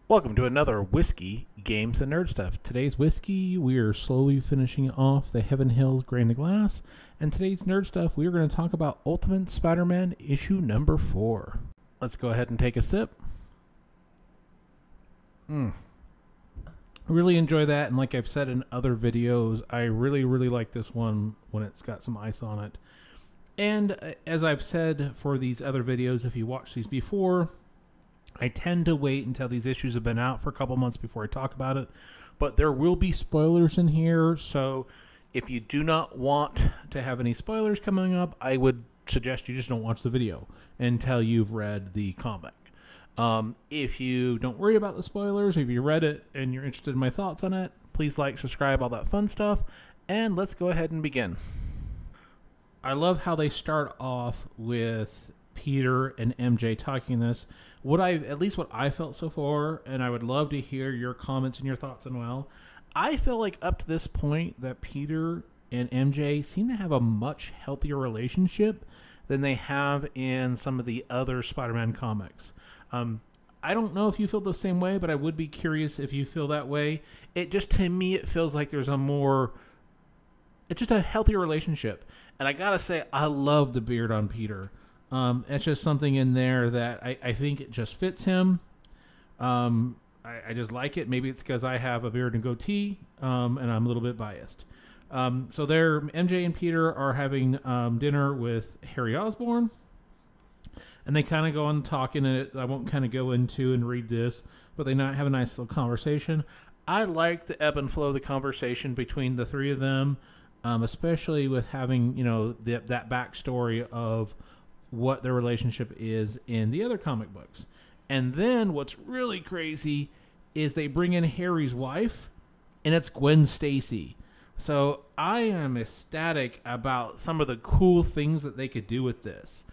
Welcome to another Whiskey, Games, and Nerd Stuff. Today's whiskey, we are slowly finishing off the Heaven Hills Grain to Glass. And today's Nerd Stuff, we are going to talk about Ultimate Spider-Man issue number 4. Let's go ahead and take a sip. Really enjoy that, and like I've said in other videos, I really like this one when it's got some ice on it. And as I've said for these other videos, if you watched these before, I tend to wait until these issues have been out for a couple months before I talk about it. But there will be spoilers in here, so if you do not want to have any spoilers coming up, I would suggest you just don't watch the video until you've read the comic. If you don't worry about the spoilers, if you read it and you're interested in my thoughts on it, please like, subscribe, all that fun stuff, and let's go ahead and begin. I love how they start off with Peter and MJ talking this. At least what I felt so far, and I would love to hear your comments and your thoughts as well. I feel like up to this point that Peter and MJ seem to have a much healthier relationship than they have in some of the other Spider-Man comics. I don't know if you feel the same way, but I would be curious if you feel that way. To me, it feels like there's it's just a healthier relationship. And I gotta say, I love the beard on Peter. It's just something in there that I think it just fits him. I just like it. Maybe it's because I have a beard and goatee, and I'm a little bit biased. So MJ and Peter are having dinner with Harry Osborn, and they kind of go on talking, and I won't kind of go into and read this, but they have a nice little conversation. I like the ebb and flow of the conversation between the three of them, especially with having that backstory of what their relationship is in the other comic books. And then what's really crazy is they bring in Harry's wife, and it's Gwen Stacy. So I am ecstatic about some of the cool things that they could do with this.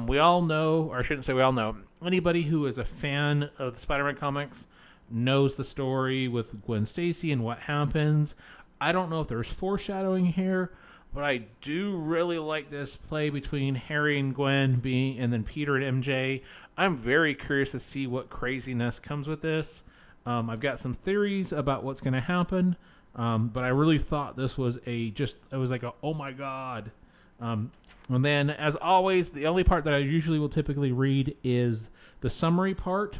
We all know, or I shouldn't say we all know, anybody who is a fan of the Spider-Man comics knows the story with Gwen Stacy and what happens. I don't know if there's foreshadowing here, but I do really like this play between Harry and Gwen and then Peter and MJ. I'm very curious to see what craziness comes with this. I've got some theories about what's going to happen, but I really thought this was it was like oh my god. And then, as always, the only part that I usually will typically read is the summary part.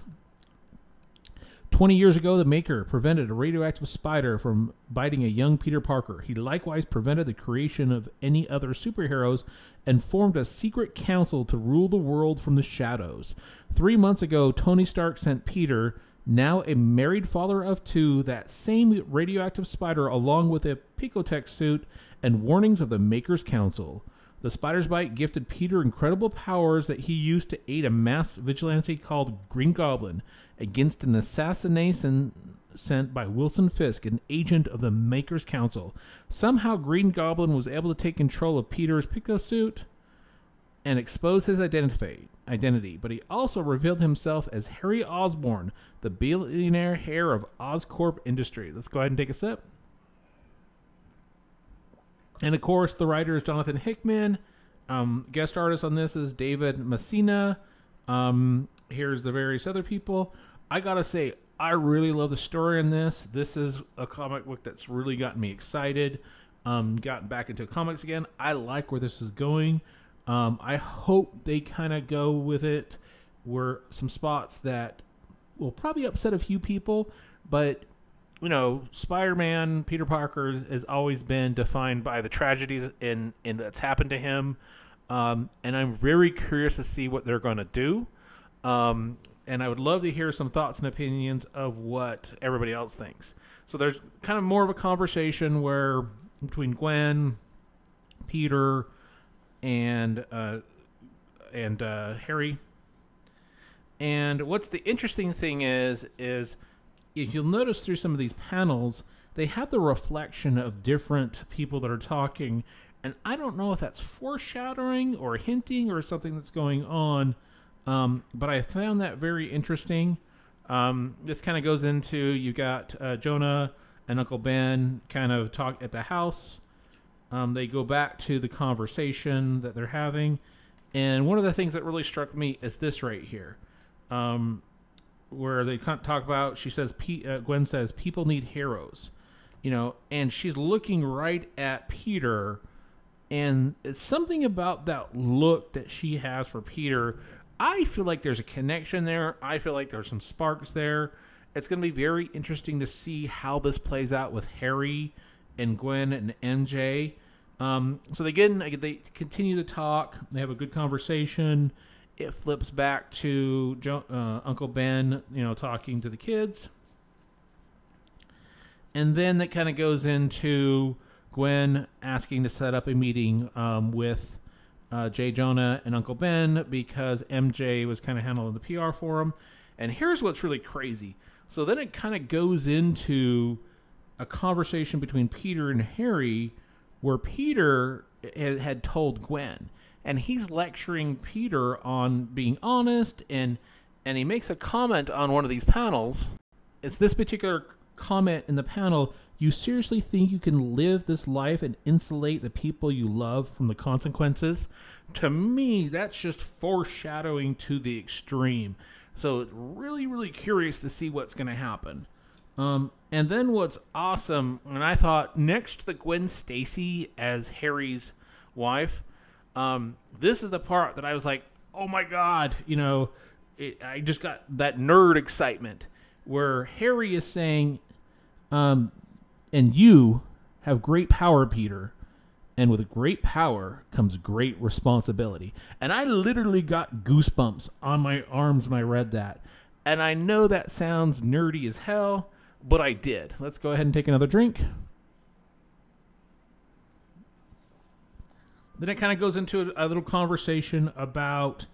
20 years ago, the Maker prevented a radioactive spider from biting a young Peter Parker. He likewise prevented the creation of any other superheroes and formed a secret council to rule the world from the shadows. 3 months ago, Tony Stark sent Peter, now a married father of 2, that same radioactive spider along with a Picotech suit and warnings of the Maker's Council. The spider's bite gifted Peter incredible powers that he used to aid a masked vigilante called Green Goblin against an assassination sent by Wilson Fisk, an agent of the Maker's Council. Somehow Green Goblin was able to take control of Peter's Pico suit and expose his identity, but he also revealed himself as Harry Osborn, the billionaire heir of Oscorp Industries. Let's go ahead and take a sip. And of course, the writer is Jonathan Hickman. Guest artist on this is David Messina. Here's the various other people. I gotta say, I really love the story in this. This is a comic book that's really gotten me excited. Gotten back into comics again. I like where this is going. I hope they kind of go with it where some spots that will probably upset a few people, but Spider-Man, Peter Parker, has always been defined by the tragedies in that's happened to him, and I'm very curious to see what they're going to do, and I would love to hear some thoughts and opinions of what everybody else thinks. So there's kind of more of a conversation between Gwen, Peter, and Harry. And what's the interesting thing is if you'll notice through some of these panels, they have the reflection of different people that are talking. And I don't know if that's foreshadowing or hinting or something that's going on. But I found that very interesting. This kind of goes into, you got Jonah and Uncle Ben kind of talk at the house. They go back to the conversation that they're having. And one of the things that really struck me is this right here. where they talk about, she says, Gwen says, people need heroes, you know, and she's looking right at Peter, and it's something about that look that she has for Peter. I feel like there's a connection there. I feel like there's some sparks there. It's going to be very interesting to see how this plays out with Harry and Gwen and MJ. So they continue to talk. They have a good conversation. It flips back to Uncle Ben, you know, talking to the kids. And then that kind of goes into Gwen asking to set up a meeting with J. Jonah and Uncle Ben because MJ was kind of handling the PR for him. And here's what's really crazy. So then it kind of goes into a conversation between Peter and Harry where Peter had told Gwen. And he's lecturing Peter on being honest, and he makes a comment on one of these panels. It's this particular comment in the panel: you seriously think you can live this life and insulate the people you love from the consequences? To me, that's just foreshadowing to the extreme. So really, really curious to see what's going to happen. And then what's awesome, and I thought next to the Gwen Stacy as Harry's wife, this is the part that I was like, oh my God, you know, I just got that nerd excitement where Harry is saying, and you have great power, Peter, and with great power comes great responsibility. And I literally got goosebumps on my arms when I read that. And I know that sounds nerdy as hell, but I did. Let's go ahead and take another drink. Then it kind of goes into a little conversation about,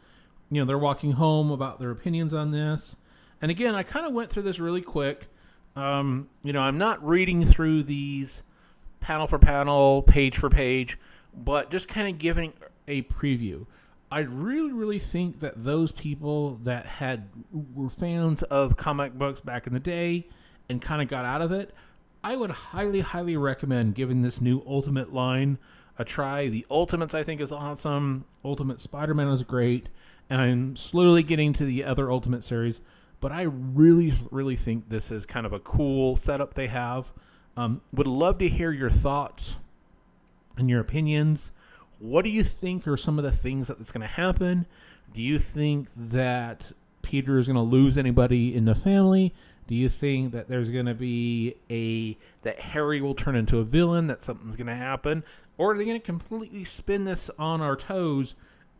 you know, they're walking home, about their opinions on this. And again, I kind of went through this really quick. You know, I'm not reading through these panel for panel, page for page, but just kind of giving a preview. I really, really think that those people that were fans of comic books back in the day and kind of got out of it, I would highly, highly recommend giving this new Ultimate line a try. The Ultimates, I think, is awesome. Ultimate Spider-Man is great, and I'm slowly getting to the other Ultimate series, but I really, really think this is kind of a cool setup they have. Would love to hear your thoughts and your opinions. What do you think are some of the things that's going to happen? Do you think that Peter is going to lose anybody in the family? Do you think that there's going to be that Harry will turn into a villain, that something's going to happen? Or are they going to completely spin this on our toes,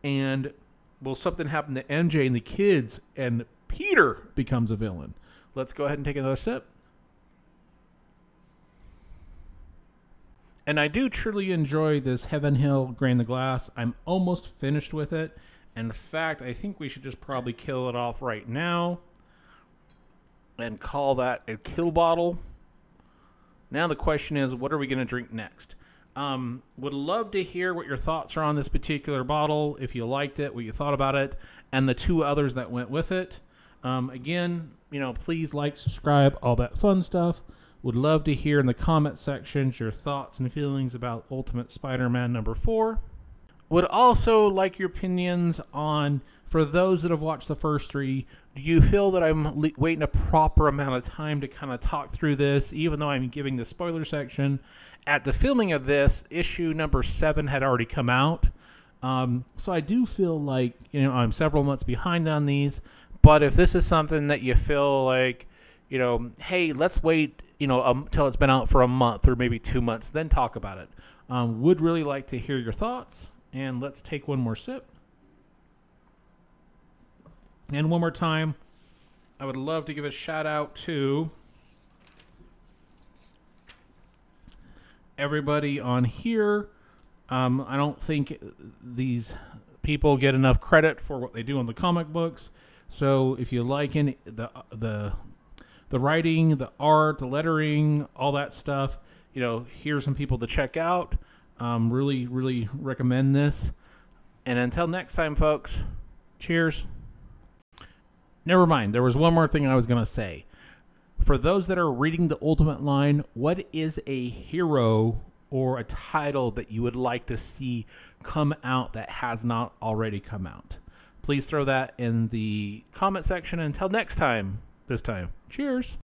and will something happen to MJ and the kids and Peter becomes a villain? Let's go ahead and take another sip. And I do truly enjoy this Heaven Hill Grain the Glass. I'm almost finished with it. In fact, I think we should just probably kill it off right now and call that a kill bottle. Now the question is, what are we going to drink next? Would love to hear what your thoughts are on this particular bottle, if you liked it, what you thought about it, and the two others that went with it. Again, you know, please like, subscribe, all that fun stuff. Would love to hear in the comment sections your thoughts and feelings about Ultimate Spider-Man #4. Would also like your opinions on, for those that have watched the first three, do you feel that I'm waiting a proper amount of time to kind of talk through this, even though I'm giving the spoiler section? At the filming of this, issue #7 had already come out. So I do feel like, you know, I'm several months behind on these. But if this is something that you feel like, you know, hey, let's wait, you know, until it's been out for a month or maybe 2 months, then talk about it. Would really like to hear your thoughts. And let's take one more sip. And one more time, I would love to give a shout out to everybody on here. I don't think these people get enough credit for what they do on the comic books. So if you like the writing, the art, the lettering, all that stuff, you know, here's some people to check out. Really, really recommend this. And until next time, folks, cheers. Never mind. There was one more thing I was going to say. For those that are reading the Ultimate line, what is a hero or a title that you would like to see come out that has not already come out? Please throw that in the comment section. Until next time, this time. Cheers.